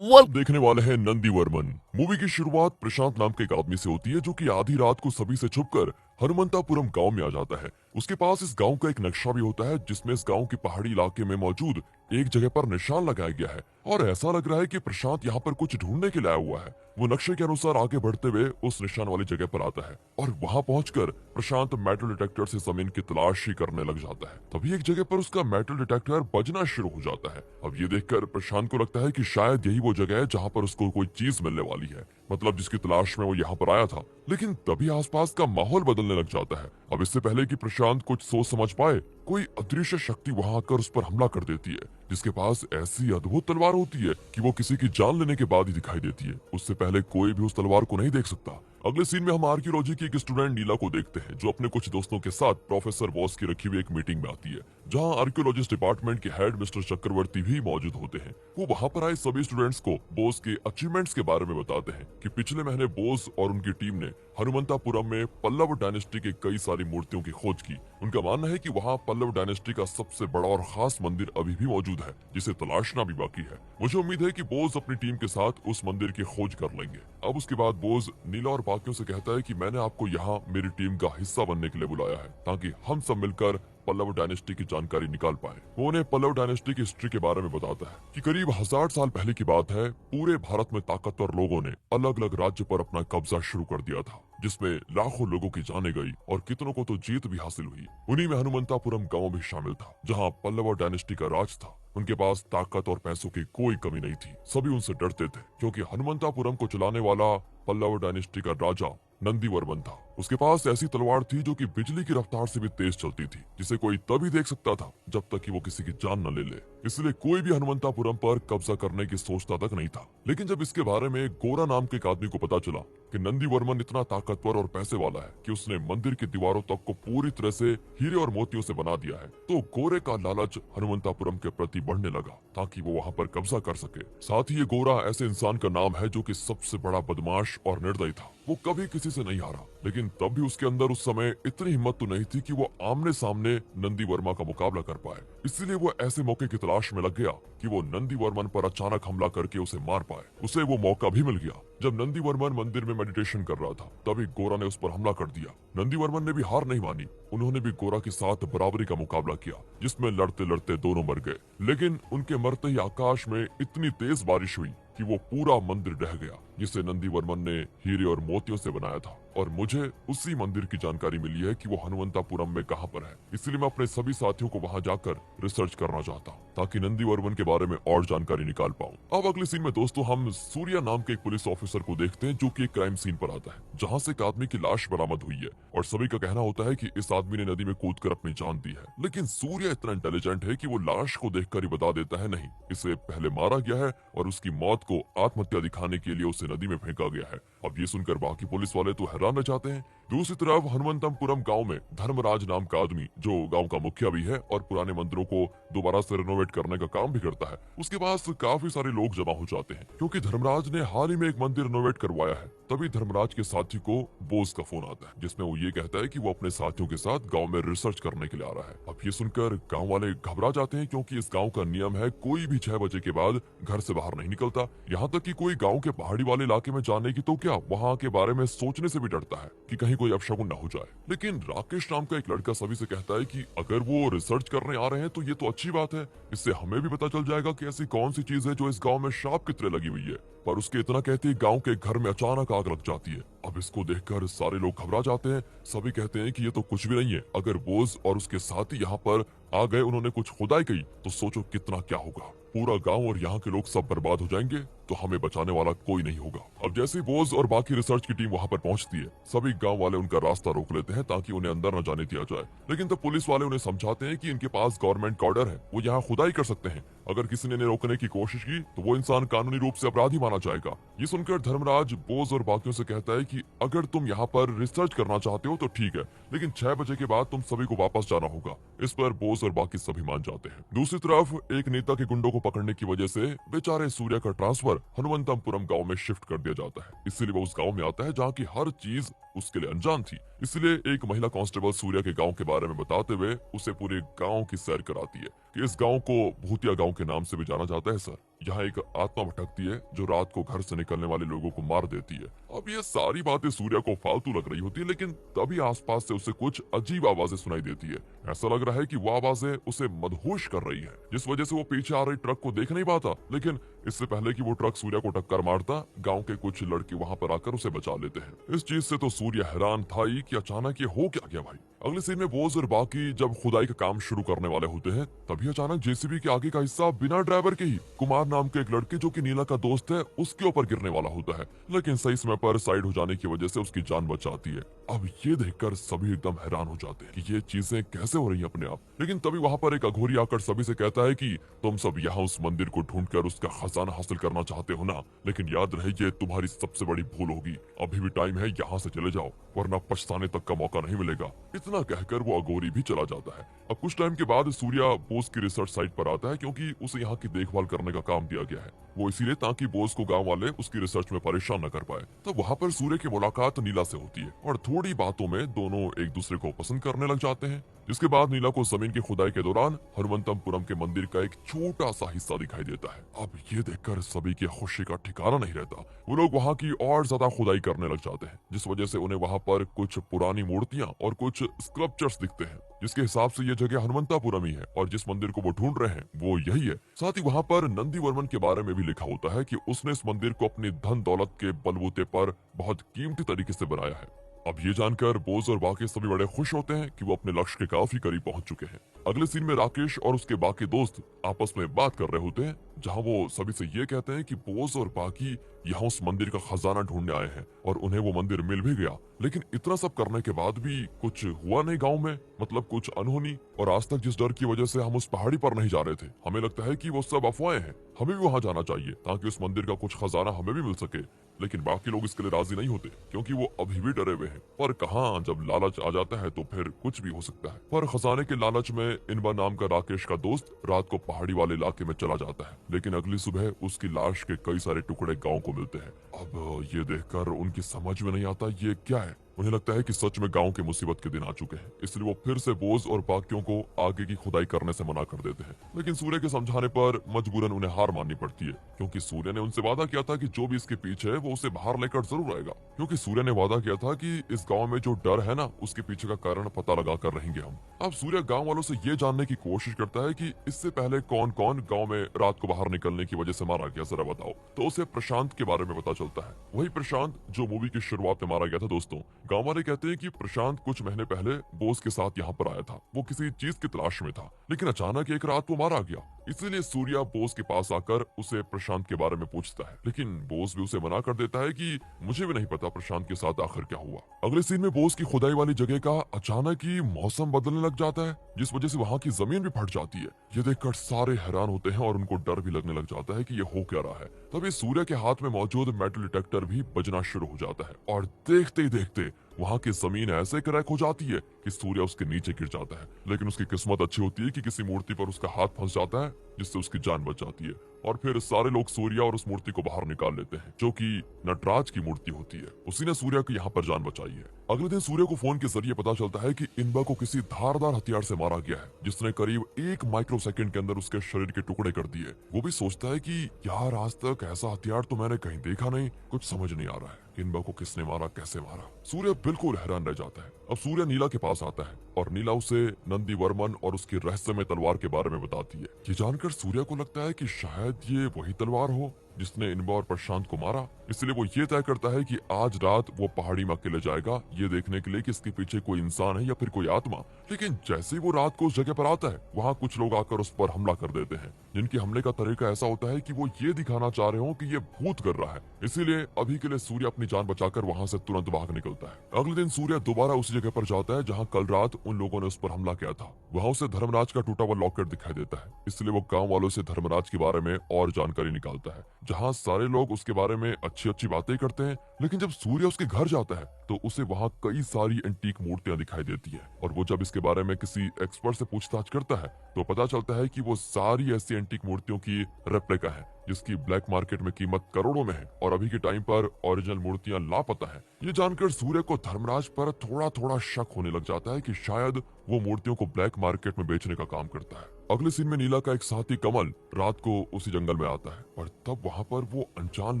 देखने वाले हैं नंदीवर्मन। मूवी की शुरुआत प्रशांत नाम के एक आदमी से होती है जो कि आधी रात को सभी से छुपकर हनुमंतापुरम गांव में आ जाता है। उसके पास इस गांव का एक नक्शा भी होता है जिसमें इस गांव के पहाड़ी इलाके में मौजूद एक जगह पर निशान लगाया गया है और ऐसा लग रहा है कि प्रशांत यहाँ पर कुछ ढूंढने के लिए आया हुआ है। वो नक्शे के अनुसार आगे बढ़ते हुए उस निशान वाली जगह पर आता है और वहां पहुंचकर प्रशांत मेटल डिटेक्टर से जमीन की तलाशी करने लग जाता है। तभी एक जगह पर उसका मेटल डिटेक्टर बजना शुरू हो जाता है। अब ये देखकर प्रशांत को लगता है कि शायद यही वो जगह है जहाँ पर उसको कोई चीज मिलने वाली है, मतलब जिसकी तलाश में वो यहाँ पर आया था। लेकिन तभी आसपास का माहौल बदलने लग जाता है। अब इससे पहले कि प्रशांत कुछ सोच समझ पाए, कोई अदृश्य शक्ति वहां आकर उस पर हमला कर देती है, जिसके पास ऐसी अद्भुत तलवार होती है कि वो किसी की जान लेने के बाद ही दिखाई देती है। उससे पहले कोई भी उस तलवार को नहीं देख सकता। अगले सीन में हम आर्कियोलॉजी की एक स्टूडेंट नीला को देखते हैं जो अपने कुछ दोस्तों के साथ प्रोफेसर बॉस की रखी हुई एक मीटिंग में आती है, जहां आर्कियोलॉजिस्ट डिपार्टमेंट के हेड मिस्टर चक्रवर्ती भी मौजूद होते हैं। वो वहां पर आए सभी स्टूडेंट्स को बोस के अचीवमेंट्स के बारे में बताते हैं कि पिछले महीने बोस और उनकी टीम ने हनुमंतापुरम में पल्लव डायनेस्टी की कई सारी मूर्तियों की खोज की। उनका मानना है कि वहाँ पल्लव डायनेस्टी का सबसे बड़ा और खास मंदिर अभी भी मौजूद है, जिसे तलाशना भी बाकी है। मुझे उम्मीद है कि बोस अपनी टीम के साथ उस मंदिर की खोज कर लेंगे। अब उसके बाद बोस नीला और बाकियों से कहता है कि मैंने आपको यहाँ मेरी टीम का हिस्सा बनने के लिए बुलाया है ताकि हम सब मिलकर पल्लव डायनेस्टी की जानकारी निकाल पाए। वो उन्हें पल्लव डायनेस्टी की हिस्ट्री के बारे में बताता है कि करीब 1000 साल पहले की बात है। पूरे भारत में ताकतवर लोगों ने अलग अलग राज्य पर अपना कब्जा शुरू कर दिया था, जिसमें लाखों लोगों की जाने गई और कितनों को तो जीत भी हासिल हुई। उन्हीं में हनुमंतापुरम गांव भी शामिल था, जहां पल्लव डायनेस्टी का राज था। उनके पास ताकत और पैसों की कोई कमी नहीं थी। सभी उनसे डरते थे क्योंकि हनुमंतापुरम को चलाने वाला पल्लव डायनेस्टी का राजा नंदीवर्मन था। उसके पास ऐसी तलवार थी जो कि बिजली की रफ्तार से भी तेज चलती थी, जिसे कोई तभी देख सकता था जब तक कि वो किसी की जान न ले ले। इसलिए कोई भी हनुमंतापुरम पर कब्जा करने की सोचता तक नहीं था। लेकिन जब इसके बारे में गोरा नाम के एक आदमी को पता चला कि नंदीवर्मन इतना ताकतवर और पैसे वाला है कि उसने मंदिर की दीवारों तक को पूरी तरह से हीरे और मोतियों से बना दिया है, तो गोरे का लालच हनुमंतापुरम के प्रति बढ़ने लगा ताकि वो वहां पर कब्जा कर सके। साथ ही ये गोरा ऐसे इंसान का नाम है जो कि सबसे बड़ा बदमाश और निर्दयी था। वो कभी किसी से नहीं हारा, लेकिन तब भी उसके अंदर उस समय इतनी हिम्मत तो नहीं थी कि वो आमने सामने नंदी वर्मा का मुकाबला कर पाए। इसलिए वो ऐसे मौके की तलाश में लग गया कि वो नंदी वर्मन पर अचानक हमला करके उसे मार पाए। उसे वो मौका भी मिल गया। जब नंदी वर्मन मंदिर में मेडिटेशन कर रहा था, तभी गोरा ने उस पर हमला कर दिया। नंदी वर्मन ने भी हार नहीं मानी। उन्होंने भी गोरा के साथ बराबरी का मुकाबला किया, जिसमें लड़ते लड़ते दोनों मर गए। लेकिन उनके मरते ही आकाश में इतनी तेज बारिश हुई कि वो पूरा मंदिर ढह गया, जिसे नंदीवर्मन ने हीरे और मोतियों से बनाया था। और मुझे उसी मंदिर की जानकारी मिली है कि वो हनुमंतापुरम में कहां पर है। इसलिए मैं अपने सभी साथियों को वहां जाकर रिसर्च करना चाहता हूं ताकि नंदीवर्मन के बारे में और जानकारी निकाल पाऊं। अब अगले सीन में दोस्तों हम सूर्या नाम के एक पुलिस ऑफिसर को देखते हैं जो कि एक क्राइम सीन पर आता है, जहां से एक आदमी की लाश बरामद हुई है और सभी का कहना होता है कि इस आदमी ने नदी में कूदकर अपनी जान दी है। लेकिन सूर्या इतना इंटेलिजेंट है कि वो लाश को देखकर ही बता देता है नहीं, इसे पहले मारा गया है और उसकी मौत को आत्महत्या दिखाने के लिए उसे नदी में फेंका गया है। अब ये सुनकर बाकी पुलिस वाले तो हैरान रह जाते हैं। दूसरी तरफ हनुमंतमपुरम गांव में धर्मराज नाम का आदमी, जो गांव का मुखिया भी है और पुराने मंदिरों को दोबारा से रिनोवेट करने का काम भी करता है, उसके पास काफी सारे लोग जमा हो जाते हैं क्योंकि धर्मराज ने हाल ही में एक मंदिर रिनोवेट करवाया है। तभी धर्मराज के साथी को बोस का फोन आता है, जिसमें वो ये कहता है कि वो अपने साथियों के साथ गांव में रिसर्च करने के लिए आ रहा है। अब ये सुनकर गांव वाले घबरा जाते हैं क्योंकि इस गांव का नियम है कोई भी 6 बजे के बाद घर से बाहर नहीं निकलता। यहाँ तक कि कोई गांव के पहाड़ी वाले इलाके में जाने की तो क्या, वहाँ के बारे में सोचने से भी डरता है कि कहीं कोई अपशगुन न हो जाए। लेकिन राकेश नाम का एक लड़का सभी से कहता है कि अगर वो रिसर्च करने आ रहे हैं तो ये तो अच्छी बात है, इससे हमें भी पता चल जाएगा कि ऐसी कौन सी चीज है जो इस गांव में सांप की तरह लगी हुई है। पर उसके इतना कहते ही गांव के घर में अचानक आग लग जाती है। अब इसको देखकर सारे लोग घबरा जाते हैं। सभी कहते हैं कि ये तो कुछ भी नहीं है, अगर बोझ और उसके साथी यहाँ पर आ गए, उन्होंने कुछ खुदाई की तो सोचो कितना क्या होगा। पूरा गांव और यहाँ के लोग सब बर्बाद हो जाएंगे, तो हमें बचाने वाला कोई नहीं होगा। अब जैसे ही बोझ और बाकी रिसर्च की टीम वहाँ पर पहुंचती है, सभी गांव वाले उनका रास्ता रोक लेते हैं ताकि उन्हें अंदर न जाने दिया जाए। लेकिन तब पुलिस वाले उन्हें समझाते हैं कि इनके पास गवर्नमेंट का ऑर्डर है, वो यहाँ खुदाई कर सकते हैं। अगर किसी ने इन्हें रोकने की कोशिश की तो वो इंसान कानूनी रूप से अपराधी माना जाएगा। ये सुनकर धर्मराज बोझ और बाकियों से कहता है कि अगर तुम यहाँ पर रिसर्च करना चाहते हो तो ठीक है, लेकिन 6 बजे के बाद तुम सभी को वापस जाना होगा। इस पर बोझ और बाकी सभी मान जाते हैं। दूसरी तरफ एक नेता के गुंडों को पकड़ने की वजह से बेचारे सूर्या का ट्रांसफर हनुमंतमपुरम गांव में शिफ्ट कर दिया जाता है। इसीलिए वो उस गांव में आता है जहाँ की हर चीज उसके लिए अनजान थी। इसलिए एक महिला कांस्टेबल सूर्या के गांव के बारे में बताते हुए उसे पूरे गांव की सैर कराती है कि इस गांव को भूतिया गांव के नाम से भी जाना जाता है सर। यहाँ एक आत्मा भटकती है जो रात को घर से निकलने वाले लोगों को मार देती है। अब ये सारी बातें सूर्या को फालतू लग रही होती है, लेकिन तभी आसपास से उसे कुछ अजीब आवाजें सुनाई देती है। ऐसा लग रहा है कि वो आवाजें उसे मदहोश कर रही है, जिस वजह से वो पीछे आ रही ट्रक को देख नहीं पाता। लेकिन इससे पहले कि वो ट्रक सूर्या को टक्कर मारता, गांव के कुछ लड़के वहां पर आकर उसे बचा लेते हैं। इस चीज से तो सूर्या हैरान था ही कि अचानक ये हो क्या गया भाई। अगले सीन में बोस और बाकी जब खुदाई का काम शुरू करने वाले होते हैं, तभी अचानक जेसीबी के आगे का हिस्सा बिना ड्राइवर के ही कुमार नाम के एक लड़के जो कि नीला का दोस्त है उसके ऊपर गिरने वाला होता है, लेकिन सही समय पर साइड हो जाने की वजह से उसकी जान बच जाती है। अब ये देखकर सभी एकदम हैरान हो जाते हैं कि ये चीजें कैसे हो रही हैं अपने आप। लेकिन तभी वहां पर एक अघोरी आकर सभी से कहता है कि तुम सब यहाँ उस मंदिर को ढूंढकर उसका खजाना हासिल करना चाहते हो ना, लेकिन याद रहे ये तुम्हारी सबसे बड़ी भूल होगी। अभी भी टाइम है, यहाँ से चले जाओ वरना पछताने तक का मौका नहीं मिलेगा। इतना कहकर वो अघोरी भी चला जाता है। अब कुछ टाइम के बाद सूर्या बोस की रिसर्च साइट पर आता है, क्योंकि उसे यहाँ की देखभाल करने का काम दिया गया है। वो इसीलिए ताकि बोस को गांव वाले उसकी रिसर्च में परेशान न कर पाए। तब वहाँ पर सूर्य की मुलाकात नीला से होती है और थोड़ी बातों में दोनों एक दूसरे को पसंद करने लग जाते हैं। जिसके बाद नीला को जमीन की खुदाई के दौरान हनुमंतमपुरम के मंदिर का एक छोटा सा हिस्सा दिखाई देता है। अब ये देखकर सभी की खुशी का ठिकाना नहीं रहता। वो लोग वहाँ की और ज्यादा खुदाई करने लग जाते हैं, जिस वजह से उन्हें वहाँ पर कुछ पुरानी मूर्तियां और कुछ स्कल्पचर्स दिखते हैं, जिसके हिसाब से ये जगह हनुमंतापुरम ही है और जिस मंदिर को वो ढूंढ रहे हैं वो यही है। साथ ही वहाँ पर नंदी वर्मन के बारे में भी लिखा होता है कि उसने इस मंदिर को अपनी धन दौलत के बलबूते पर बहुत कीमती तरीके से बनाया है। अब ये जानकर बोस और बाकी सभी बड़े खुश होते हैं कि वो अपने लक्ष्य के काफी करीब पहुंच चुके हैं। अगले सीन में राकेश और उसके बाकी दोस्त आपस में बात कर रहे होते हैं, जहां वो सभी से ये कहते हैं कि बोस और बाकी यहाँ उस मंदिर का खजाना ढूंढने आए हैं और उन्हें वो मंदिर मिल भी गया। लेकिन इतना सब करने के बाद भी कुछ हुआ नहीं गांव में, मतलब कुछ अनहोनी। और आज तक जिस डर की वजह से हम उस पहाड़ी पर नहीं जा रहे थे, हमें लगता है कि वो सब अफवाहें हैं। हमें भी वहां जाना चाहिए ताकि उस मंदिर का कुछ खजाना हमें भी मिल सके। लेकिन बाकी लोग इसके लिए राजी नहीं होते, क्योंकि वो अभी भी डरे हुए हैं। पर कहाँ, जब लालच आ जाता है तो फिर कुछ भी हो सकता है। पर खजाने के लालच में इनबा नाम का राकेश का दोस्त रात को पहाड़ी वाले इलाके में चला जाता है, लेकिन अगली सुबह उसकी लाश के कई सारे टुकड़े गांव को मिलते हैं। अब ये देखकर उनकी समझ में नहीं आता ये क्या है। उन्हें लगता है कि सच में गांव के मुसीबत के दिन आ चुके हैं, इसलिए वो फिर से बोझ और बाकियों को आगे की खुदाई करने से मना कर देते हैं। लेकिन सूर्य के समझाने पर मजबूरन उन्हें हार माननी पड़ती है, क्योंकि सूर्य ने उनसे वादा किया था कि जो भी इसके पीछे है वो उसे बाहर लेकर जरूर आएगा। क्योंकि सूर्य ने वादा किया था कि इस गाँव में जो डर है ना, उसके पीछे का कारण पता लगा कर रहेंगे हम। अब सूर्य गाँव वालों से ये जानने की कोशिश करता है कि इससे पहले कौन कौन गाँव में रात को बाहर निकलने की वजह से मारा गया, जरा बताओ। तो उसे प्रशांत के बारे में पता चलता है, वही प्रशांत जो मूवी की शुरुआत में मारा गया था। दोस्तों, गाँव वाले कहते हैं कि प्रशांत कुछ महीने पहले बोस के साथ यहाँ पर आया था। वो किसी चीज की तलाश में था, लेकिन अचानक एक रात वो मारा गया। इसीलिए सूर्या बोस के पास आकर उसे प्रशांत के बारे में पूछता है, लेकिन बोस भी उसे मना कर देता है कि मुझे भी नहीं पता प्रशांत के साथ आखिर क्या हुआ। अगले सीन में बोस की खुदाई वाली जगह का अचानक ही मौसम बदलने लग जाता है, जिस वजह से वहाँ की जमीन भी फट जाती है। ये देखकर सारे हैरान होते हैं और उनको डर भी लगने लग जाता है कि ये हो क्या रहा है। तभी सूर्य के हाथ में मौजूद मेटल डिटेक्टर भी बजना शुरू हो जाता है और देखते ही देखते वहाँ की जमीन ऐसे क्रैक हो जाती है कि सूर्य उसके नीचे गिर जाता है। लेकिन उसकी किस्मत अच्छी होती है कि किसी मूर्ति पर उसका हाथ फंस जाता है, जिससे उसकी जान बच जाती है। और फिर सारे लोग सूर्या और उस मूर्ति को बाहर निकाल लेते हैं, जो कि नटराज की मूर्ति होती है। उसी ने सूर्य की यहाँ पर जान बचाई है। अगले दिन सूर्य को फोन के जरिए पता चलता है कि इनबा को किसी धारदार हथियार से मारा गया है, जिसने करीब 1 माइक्रो सेकंड के अंदर उसके शरीर के टुकड़े कर दिए। वो भी सोचता है कि यार, आज तक ऐसा हथियार तो मैंने कहीं देखा नहीं, कुछ समझ नहीं आ रहा है इनबा को किसने मारा, कैसे मारा। सूर्य बिल्कुल हैरान रह जाता है। अब सूर्य नीला के पास आता है और नीला उसे नंदी वर्मन और उसकी रहस्यमय तलवार के बारे में बताती है। ये जानकर सूर्य को लगता है कि शायद ये वही तलवार हो जिसने इनबा और प्रशांत को मारा। इसलिए वो ये तय करता है कि आज रात वो पहाड़ी में अकेले जाएगा, ये देखने के लिए कि इसके पीछे कोई इंसान है या फिर कोई आत्मा। लेकिन जैसे ही वो रात को उस जगह पर आता है, वहाँ कुछ लोग आकर उस पर हमला कर देते हैं, जिनके हमले का तरीका ऐसा होता है कि वो ये दिखाना चाह रहे हो कि ये भूत कर रहा है। इसीलिए अभी के लिए सूर्य अपनी जान बचाकर वहाँ से तुरंत भाग निकलता है। अगले दिन सूर्य दोबारा उसी जगह पर जाता है जहाँ कल रात उन लोगों ने उस पर हमला किया था। वहाँ उसे धर्मराज का टूटा हुआ लॉकेट दिखाई देता है। इसलिए वो गाँव वालों से धर्मराज के बारे में और जानकारी निकालता है, जहाँ सारे लोग उसके बारे में अच्छी अच्छी बातें करते हैं, लेकिन जब सूर्य उसके घर जाता है तो उसे वहाँ कई सारी एंटीक मूर्तियां दिखाई देती है, और वो जब इसके बारे में किसी एक्सपर्ट से पूछताछ करता है तो पता चलता है कि वो सारी ऐसी एंटीक मूर्तियों की रेप्लिका है, जिसकी ब्लैक मार्केट में कीमत करोड़ों में है और अभी के टाइम पर ओरिजिनल मूर्तियां लापता है। ये जानकर सूर्य को धर्मराज पर थोड़ा थोड़ा शक होने लग जाता है कि शायद वो मूर्तियों को ब्लैक मार्केट में बेचने का काम करता है। अगले सीन में नीला का एक साथी कमल रात को उसी जंगल में आता है, और तब वहाँ पर वो अनजान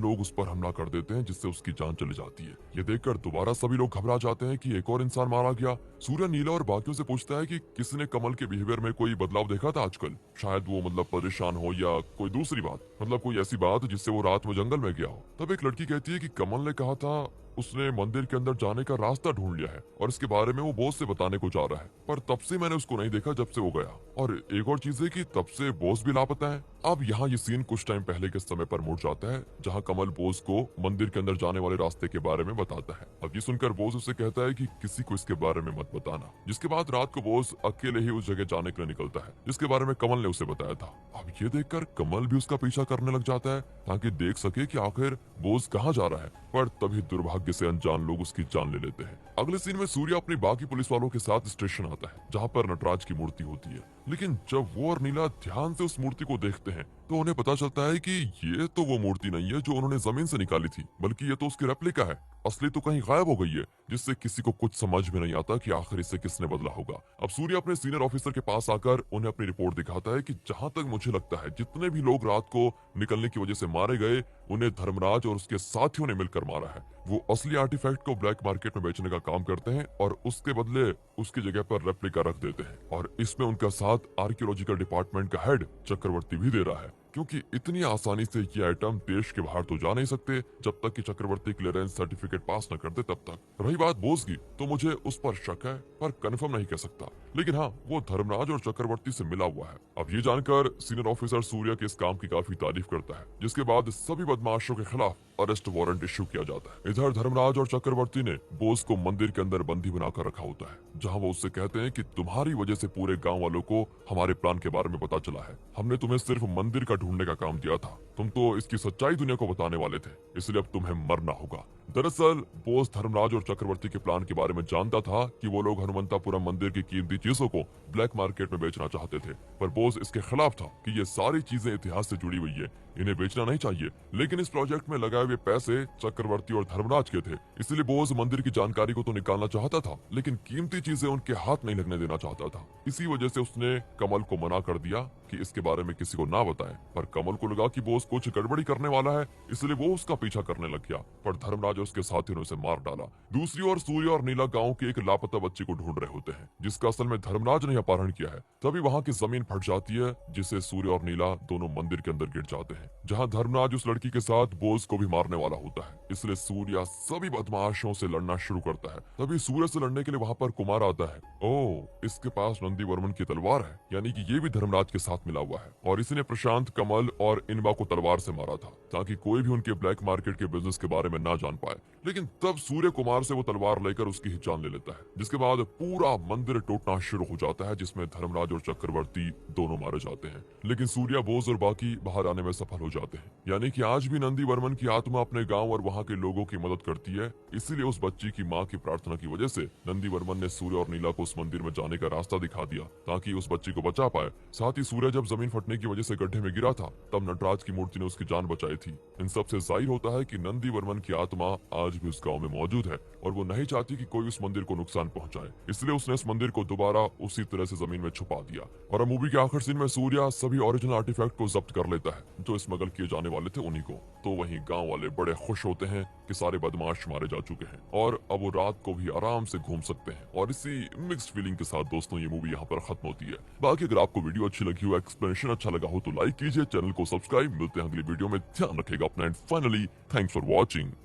लोग उस पर हमला कर देते हैं, जिससे उसकी जान चली जाती है। ये देखकर दोबारा सभी लोग घबरा जाते हैं कि एक और इंसान मारा गया। सूर्य नीला और बाकियों से पूछता है कि किसने कमल के बिहेवियर में कोई बदलाव देखा था आजकल, शायद वो परेशान हो या कोई दूसरी बात, कोई ऐसी बात जिससे वो रात में जंगल में गया हो। तब एक लड़की कहती है कि कमल ने कहा था उसने मंदिर के अंदर जाने का रास्ता ढूंढ लिया है और इसके बारे में वो बॉस से बताने को जा रहा है, पर तब से मैंने उसको नहीं देखा जब से वो गया। और एक और चीज है कि तब से बॉस भी लापता है। अब यहाँ ये सीन कुछ टाइम पहले के समय पर मुड़ जाता है, जहाँ कमल बोस को मंदिर के अंदर जाने वाले रास्ते के बारे में बताता है। अब ये सुनकर बोस उसे कहता है कि किसी को इसके बारे में मत बताना, जिसके बाद रात को बोस अकेले ही उस जगह जाने के लिए निकलता है जिसके बारे में कमल ने उसे बताया था। अब ये देखकर कमल भी उसका पीछा करने लग जाता है ताकि देख सके कि आखिर बोस कहाँ जा रहा है, पर तभी दुर्भाग्य से अनजान लोग उसकी जान ले लेते हैं। अगले सीन में सूर्य अपनी बाकी पुलिस वालों के साथ स्टेशन आता है, जहाँ पर नटराज की मूर्ति होती है। लेकिन जब वो और नीला ध्यान से उस मूर्ति को देखते हैं तो उन्हें पता चलता है कि ये तो वो मूर्ति नहीं है जो उन्होंने जमीन से निकाली थी, बल्कि ये तो उसकी रेप्लिका है। असली तो कहीं गायब हो गई है, जिससे किसी को कुछ समझ में नहीं आता कि आखिर इसे किसने बदला होगा। अब सूर्य अपने सीनियर ऑफिसर के पास आकर उन्हें अपनी रिपोर्ट दिखाता है कि जहां तक मुझे लगता है जितने भी लोग रात को निकलने की वजह से मारे गए, उन्हें धर्मराज और उसके साथियों ने मिलकर मारा है। वो असली आर्टिफैक्ट को ब्लैक मार्केट में बेचने का काम करते हैं और उसके बदले उसकी जगह पर रेप्लिका रख देते हैं, और इसमें उनका साथ आर्कियोलॉजिकल डिपार्टमेंट का हेड चक्रवर्ती भी दे रहा है, क्योंकि इतनी आसानी से ये आइटम देश के बाहर तो जा नहीं सकते जब तक कि चक्रवर्ती क्लियरेंस सर्टिफिकेट पास न कर दे तब तक। रही बात बोस की, तो मुझे उस पर शक है पर कंफर्म नहीं कह सकता, लेकिन हाँ वो धर्मराज और चक्रवर्ती से मिला हुआ है। अब ये जानकर सीनियर ऑफिसर सूर्य के इस काम की काफी तारीफ करता है, जिसके बाद सभी बदमाशों के खिलाफ अरेस्ट वारंट इश्यू किया जाता है। इधर धर्मराज और चक्रवर्ती ने बोस को मंदिर के अंदर बंदी बनाकर रखा होता है, जहाँ वो उससे कहते हैं कि तुम्हारी वजह से पूरे गाँव वालों को हमारे प्लान के बारे में पता चला है। हमने तुम्हें सिर्फ मंदिर का ढूंढने का काम दिया था, तुम तो इसकी सच्चाई दुनिया को बताने वाले थे, इसलिए अब तुम्हें मरना होगा। दरअसल बोस धर्मराज और चक्रवर्ती के प्लान के बारे में जानता था कि वो लोग हनुमंतापुरम मंदिर की कीमती चीजों को ब्लैक मार्केट में बेचना चाहते थे, पर बोस इसके खिलाफ था कि ये सारी चीजें इतिहास से जुड़ी हुई है, इन्हें बेचना नहीं चाहिए। लेकिन इस प्रोजेक्ट में लगाए हुए पैसे चक्रवर्ती और धर्मराज के थे, इसलिए बोस मंदिर की जानकारी को तो निकालना चाहता था, लेकिन कीमती चीजें उनके हाथ नहीं लगने देना चाहता था। इसी वजह से उसने कमल को मना कर दिया कि इसके बारे में किसी को ना बताएं, पर कमल को लगा कि बोस कुछ गड़बड़ी करने वाला है, इसलिए वो उसका पीछा करने लग गया, पर धर्मराज और उसके साथियों ने उसे मार डाला। दूसरी ओर सूर्य और नीला गांव के एक लापता बच्चे को ढूंढ रहे होते हैं, जिसका असल में धर्मराज ने अपहरण किया है। तभी वहां की जमीन फट जाती है, जिससे सूर्य और नीला दोनों मंदिर के अंदर गिर जाते हैं, जहां धर्मराज उस लड़की के साथ बोस को भी मारने वाला होता है। इसलिए सूर्य सभी बदमाशों से लड़ना शुरू करता है। तभी सूर्य से लड़ने के लिए वहां पर कुमार आता है। ओह, इसके पास नंदीवर्मन की तलवार है, यानी कि ये भी धर्मराज के साथ मिला हुआ है, और इसी ने प्रशांत, कमल और इनबा को तलवार से मारा था ताकि कोई भी उनके ब्लैक मार्केट के बिजनेस के बारे में ना जान पाए। लेकिन तब सूर्य कुमार से वो तलवार लेकर उसकी ही जान ले लेता है, जिसके बाद पूरा मंदिर टूटना शुरू हो जाता है, जिसमें धर्मराज और चक्रवर्ती दोनों मारे जाते हैं। लेकिन सूर्य, बोस और बाकी बाहर आने में सफल हो जाते हैं। यानी कि आज भी नंदीवर्मन की आत्मा अपने गांव और वहां के लोगों की मदद करती है। इसीलिए उस बच्ची की माँ की प्रार्थना की वजह से नंदीवर्मन ने सूर्य और नीला को उस मंदिर में जाने का रास्ता दिखा दिया ताकि उस बच्ची को बचा पाए। साथ ही सूर्य जब जमीन फटने की वजह से गड्ढे में गिरा था, तब नटराज की मूर्ति ने उसकी जान बचाई थी। इन सब से जाहिर होता है कि नंदीवर्मन की आत्मा आज भी उस गांव में मौजूद है और वो नहीं चाहती कि कोई उस मंदिर को नुकसान पहुंचाए, इसलिए उसने इस मंदिर को दोबारा उसी तरह से जमीन में छुपा दिया। और अब मूवी के आखिर सीन में सूर्य सभी ओरिजिनल आर्टिफैक्ट को जब्त कर लेता है जो स्मगल किए जाने वाले थे उन्हीं को। तो वहीं गांव वाले बड़े खुश होते हैं कि सारे बदमाश मारे जा चुके हैं और अब वो रात को भी आराम से घूम सकते हैं। और इसी मिक्स्ड फीलिंग के साथ दोस्तों ये मूवी यहाँ पर खत्म होती है। बाकी अगर आपको वीडियो अच्छी लगी हो, एक्सप्लेनेशन अच्छा लगा हो, तो लाइक कीजिए, चैनल को सब्सक्राइब। मिलते हैं अगली वीडियो में, ध्यान रखेगा अपना, and finally thanks for watching.